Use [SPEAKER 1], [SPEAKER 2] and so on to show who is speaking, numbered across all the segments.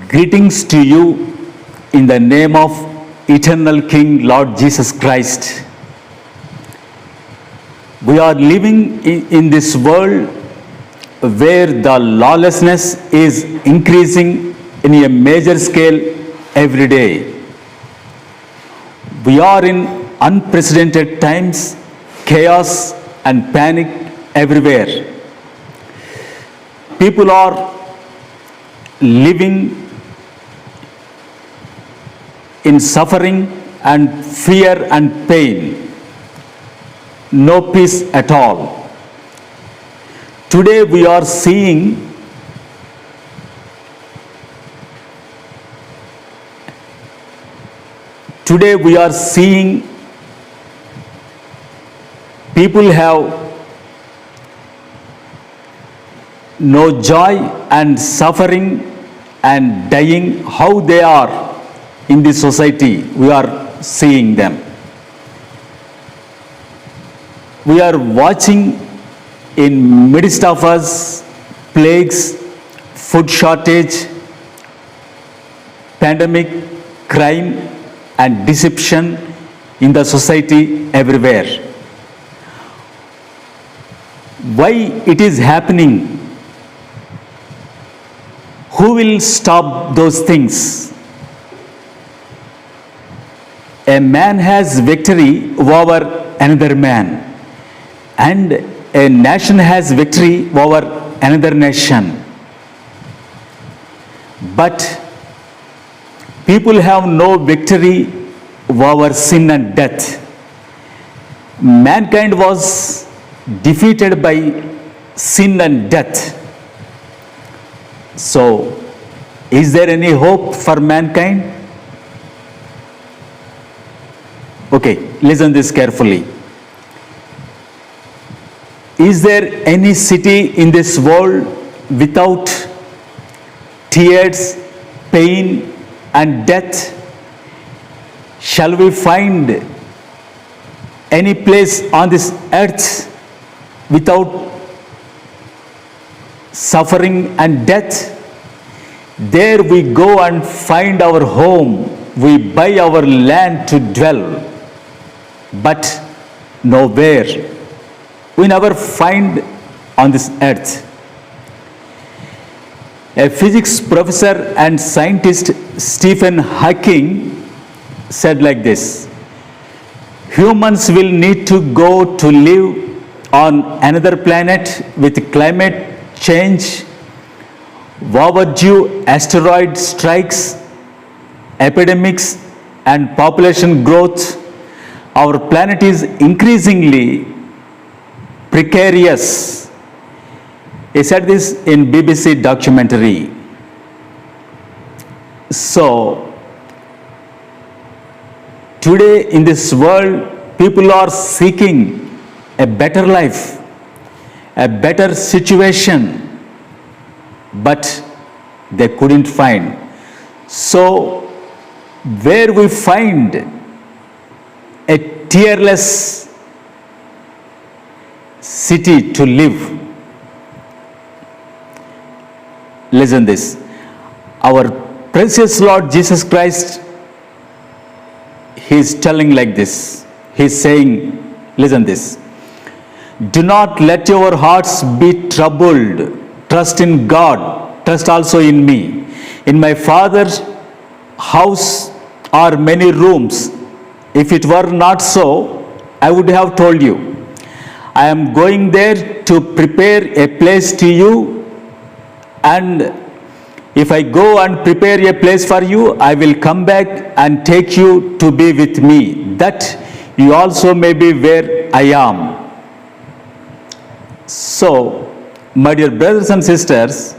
[SPEAKER 1] Greetings to you in the name of eternal King Lord Jesus Christ. We are living in this world where the lawlessness is increasing in a major scale every day. We are in unprecedented times, chaos and panic everywhere. People are living in suffering and fear and pain. No peace at all. Today we are seeing people have no joy and suffering and dying. How they are in the society, we are seeing them. We are watching in midst of us plagues, food shortage, pandemic, crime and deception in the society everywhere. Why it is happening? Who will stop those things? A man has victory over another man, and a nation has victory over another nation. But people have no victory over sin and death. Mankind was defeated by sin and death. So, is there any hope for mankind? Okay, listen this carefully. Is there any city in this world without tears, pain and death? Shall we find any place on this earth without suffering and death? There we go and find our home. We buy our land to dwell. But nowhere. We never find on this earth. A physics professor and scientist, Stephen Hawking, said like this: humans will need to go to live on another planet with climate change, overdue asteroid strikes, epidemics and population growth. Our planet is increasingly precarious. He said this in BBC documentary. So, today in this world, people are seeking a better life, a better situation, but they couldn't find. So, where we find a tearless city to live. Listen this. Our precious Lord Jesus Christ, He is telling like this. He is saying, listen this: do not let your hearts be troubled. Trust in God. Trust also in me. In my Father's house are many rooms. If it were not so, I would have told you. I am going there to prepare a place to you, and if I go and prepare a place for you, I will come back and take you to be with me, that you also may be where I am. So, my dear brothers and sisters,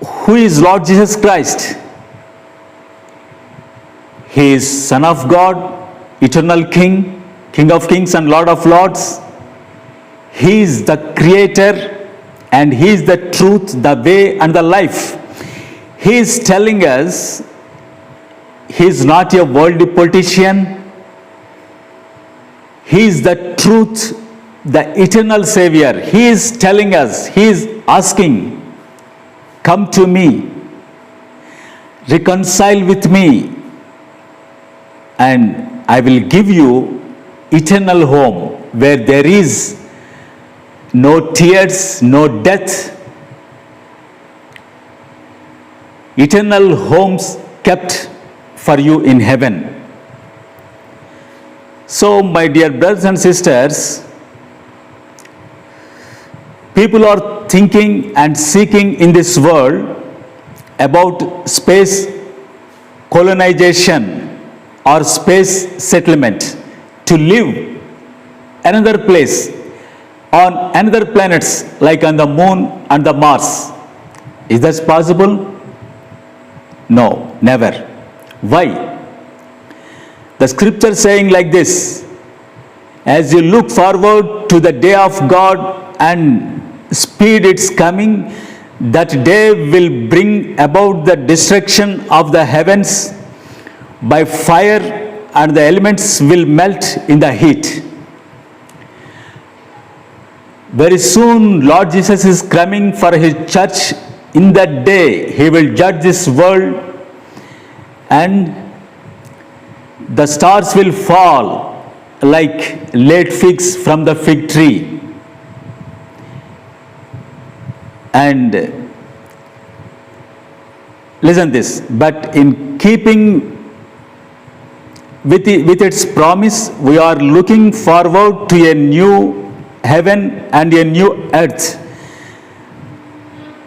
[SPEAKER 1] who is Lord Jesus Christ? He is Son of God, eternal King, King of kings and Lord of lords. He is the Creator, and He is the truth, the way and the life. He is telling us He is not a worldly politician. He is the truth the eternal Savior, He is telling us, He is asking, come to me, reconcile with me, and I will give you eternal home where there is no tears, no death, eternal homes kept for you in heaven. So, my dear brothers and sisters, people are thinking and seeking in this world about space colonization or space settlement to live another place on another planets like on the moon and the Mars. Is that possible? No, never. Why? The scripture saying like this, as you look forward to the day of God and speed its coming, that day will bring about the destruction of the heavens by fire, and the elements will melt in the heat. Very soon Lord Jesus is coming for His church. In that day He will judge this world, and the stars will fall like late figs from the fig tree. And listen this, but in keeping with its promise, we are looking forward to a new heaven and a new earth,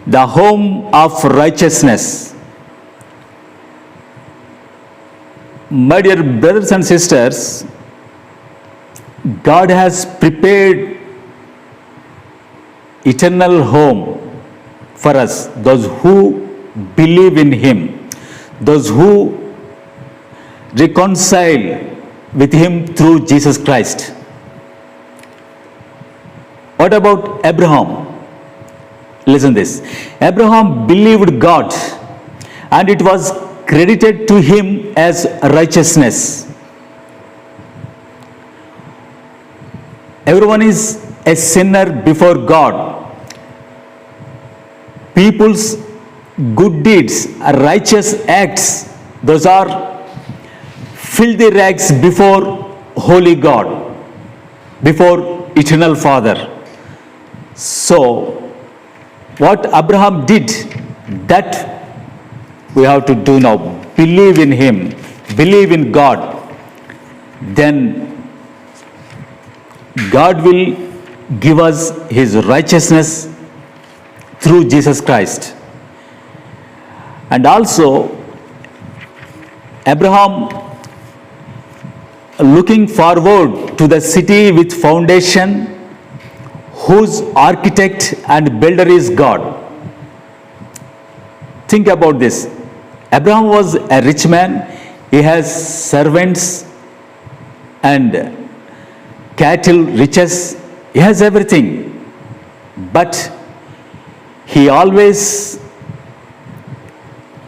[SPEAKER 1] the home of righteousness. My dear brothers and sisters, God has prepared eternal home for us, those who believe in Him, those who reconcile with Him through Jesus Christ. What about Abraham? Listen this. Abraham believed God, and it was credited to him as righteousness. Everyone is a sinner before God. People's good deeds, righteous acts, those are filthy rags before holy God, before eternal Father. So, what Abraham did, that we have to do now. Believe in Him, believe in God. Then God will give us His righteousness through Jesus Christ. And also, Abraham, looking forward to the city with foundation, whose architect and builder is God. Think about this. Abraham was a rich man. He has servants and cattle, riches. He has everything. But he always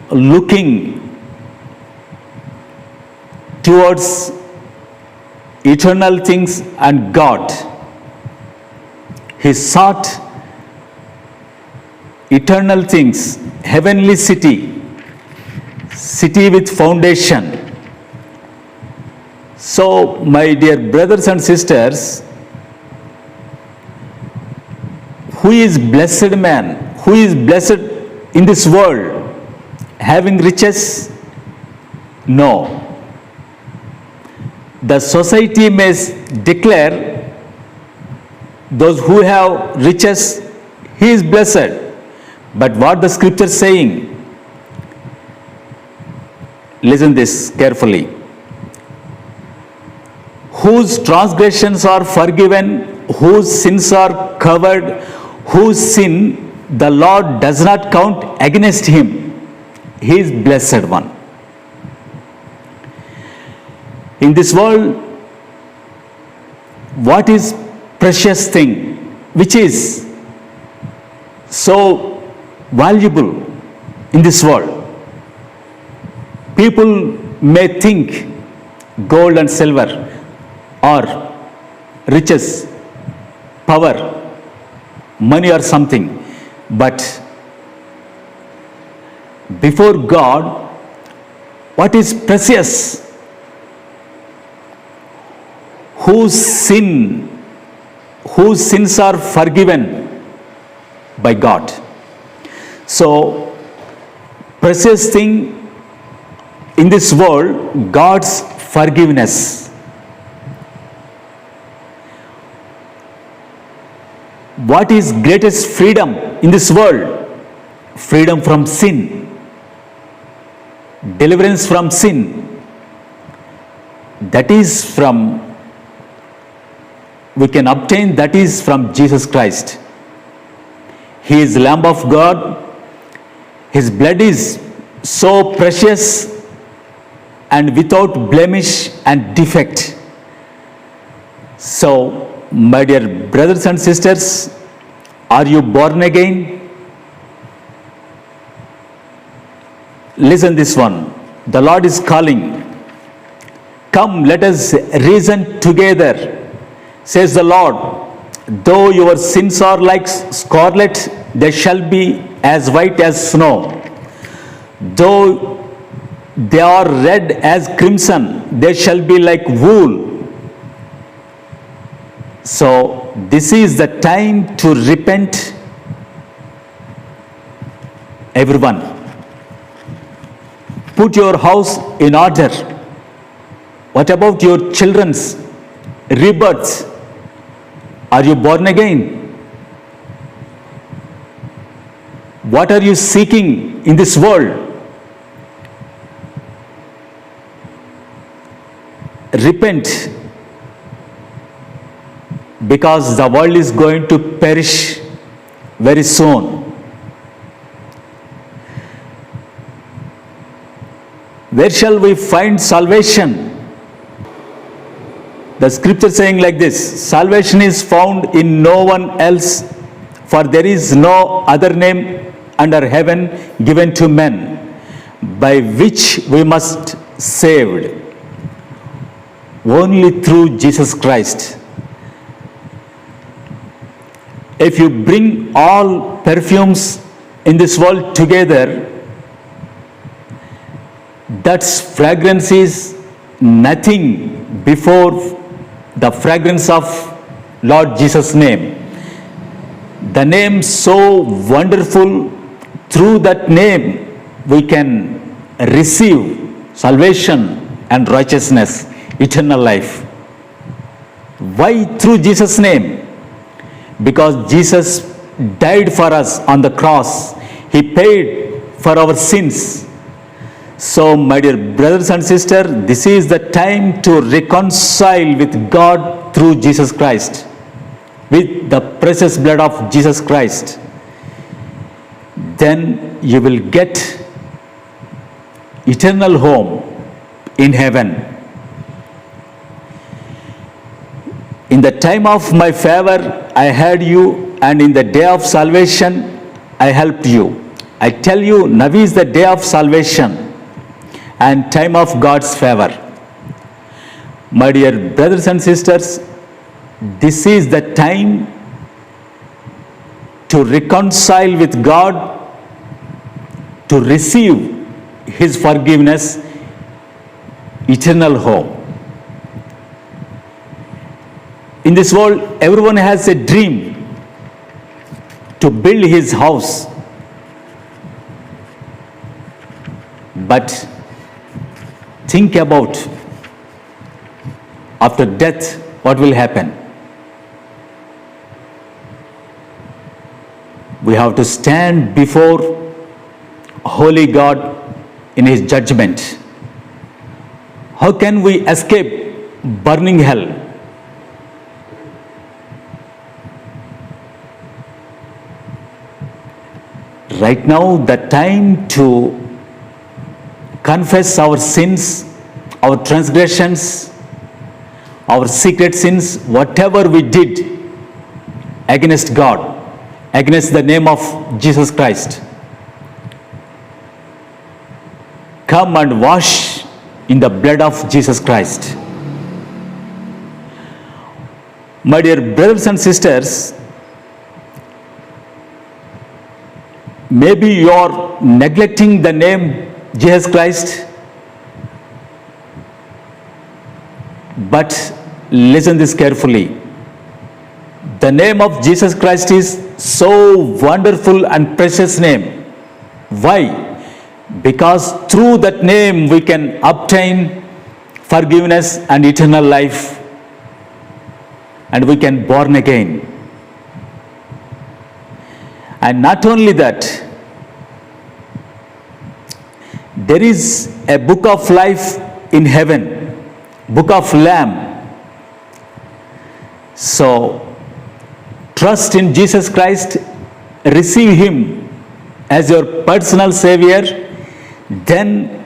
[SPEAKER 1] looking towards eternal things and God. He sought eternal things, heavenly city with foundation. So, my dear brothers and sisters, who is blessed man? Who is blessed in this world? Having riches? No. The society may declare those who have riches, he is blessed. But what the scripture is saying? Listen this carefully. Whose transgressions are forgiven, whose sins are covered, whose sin the Lord does not count against him, he is blessed one. In this world, what is precious thing which is so valuable in this world? People may think gold and silver or riches, power, money or something. But before God, what is precious? Whose sins are forgiven by God. So, precious thing in this world, God's forgiveness. What is greatest freedom in this world? Freedom from sin, deliverance from sin. That is from, we can obtain, that is from Jesus Christ. He is Lamb of God. His blood is so precious and without blemish and defect. So, my dear brothers and sisters, are you born again? Listen this one. The Lord is calling. Come, let us reason together, says the Lord. Though your sins are like scarlet, they shall be as white as snow. Though they are red as crimson, they shall be like wool. So, this is the time to repent, everyone. Put your house in order. What about your children's rebirth? Are you born again? What are you seeking in this world? Repent, because the world is going to perish very soon. Where shall we find salvation? The scripture saying like this: salvation is found in no one else, for there is no other name under heaven given to men by which we must saved. Only through Jesus Christ. If you bring all perfumes in this world together, that fragrance is nothing before the fragrance of Lord Jesus' name. The name so wonderful, through that name we can receive salvation and righteousness, eternal life. Why through Jesus' name? Because Jesus died for us on the cross. He paid for our sins. So, my dear brothers and sisters, this is the time to reconcile with God through Jesus Christ, with the precious blood of Jesus Christ. Then you will get eternal home in heaven. In the time of my favor, I heard you, and in the day of salvation, I helped you. I tell you, now is the day of salvation and time of God's favor. My dear brothers and sisters, this is the time to reconcile with God, to receive His forgiveness, eternal home. In this world, everyone has a dream to build his house. But think about after death, what will happen? We have to stand before holy God in His judgment. How can we escape burning hell? Right now, the time to confess our sins, our transgressions, our secret sins, whatever we did against God, against the name of Jesus Christ. Come and wash in the blood of Jesus Christ. My dear brothers and sisters, maybe you are neglecting the name Jesus Christ, but listen this carefully. The name of Jesus Christ is so wonderful and precious name. Why? Because through that name we can obtain forgiveness and eternal life, and we can born again. And not only that, there is a book of life in heaven, book of Lamb. So trust in Jesus Christ, receive Him as your personal Savior, then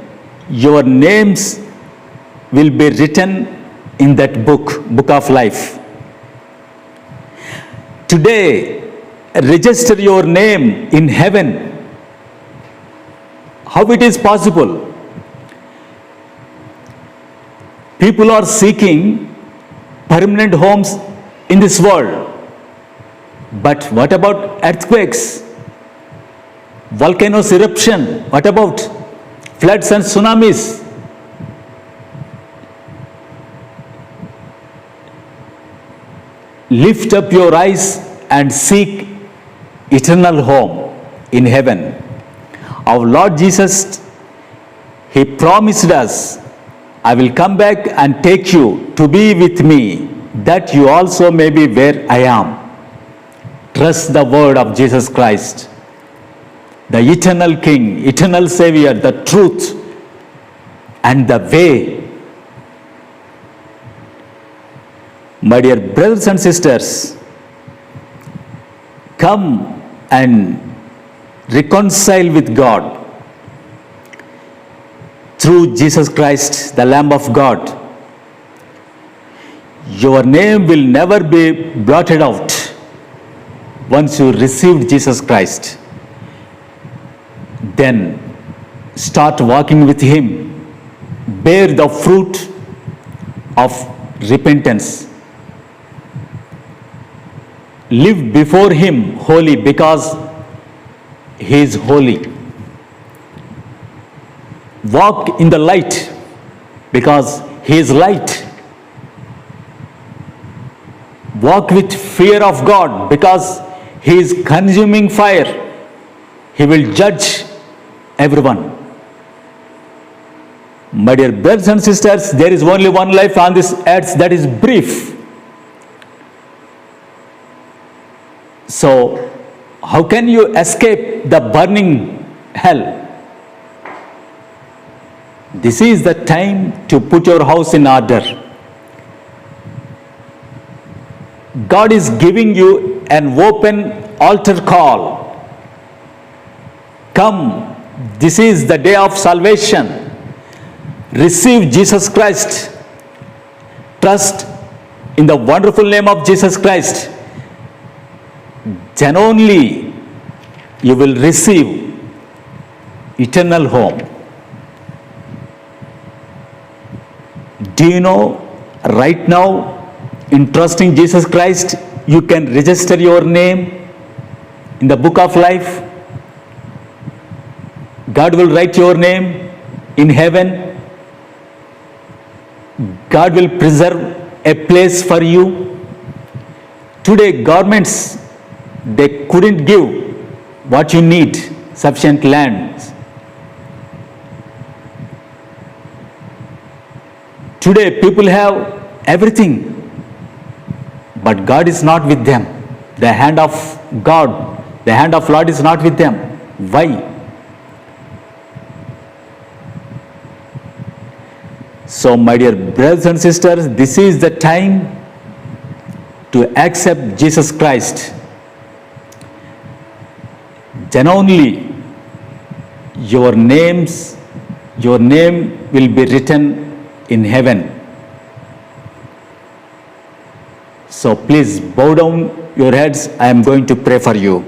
[SPEAKER 1] your names will be written in that book of life. Today, register your name in heaven. How it is possible? People are seeking permanent homes in this world. But what about earthquakes? Volcanoes eruption? What about floods and tsunamis? Lift up your eyes and seek eternal home in heaven. Our Lord Jesus, He promised us, I will come back and take you to be with me, that you also may be where I am. Trust the word of Jesus Christ, the eternal King, eternal Savior, the truth and the way. My dear brothers and sisters, come and reconcile with God through Jesus Christ, the Lamb of God. Your name will never be blotted out once you received Jesus Christ. Then start walking with Him. Bear the fruit of repentance. Live before Him holy because He is holy. Walk in the light because He is light. Walk with fear of God because He is consuming fire. He will judge everyone. My dear brothers and sisters, there is only one life on this earth that is brief. So, how can you escape the burning hell? This is the time to put your house in order. God is giving you an open altar call. Come, this is the day of salvation. Receive Jesus Christ. Trust in the wonderful name of Jesus Christ. Then only you will receive eternal home. Do you know, right now, in trusting Jesus Christ, you can register your name in the book of life. God will write your name in heaven. God will preserve a place for you. Today, governments, they couldn't give what you need, sufficient land. Today, people have everything, but God is not with them. The hand of God, the hand of Lord is not with them. Why? So, my dear brothers and sisters, this is the time to accept Jesus Christ. Then only your name will be written in heaven. So please bow down your heads. I am going to pray for you.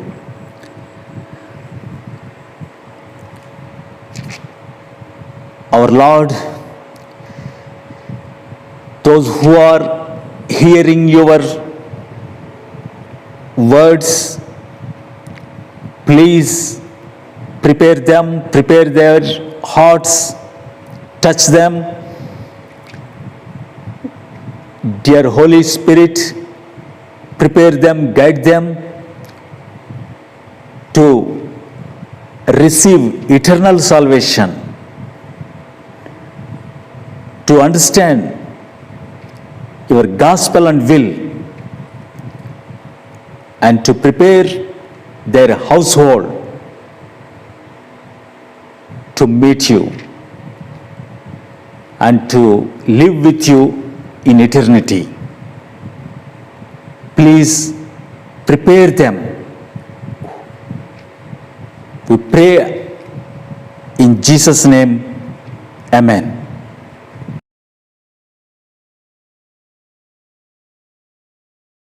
[SPEAKER 1] Our Lord, those who are hearing your words. Please prepare them, prepare their hearts, touch them. Dear Holy Spirit, prepare them, guide them to receive eternal salvation, to understand your gospel and will, and to prepare their household to meet you and to live with you in eternity. Please prepare them. We pray in Jesus' name, amen.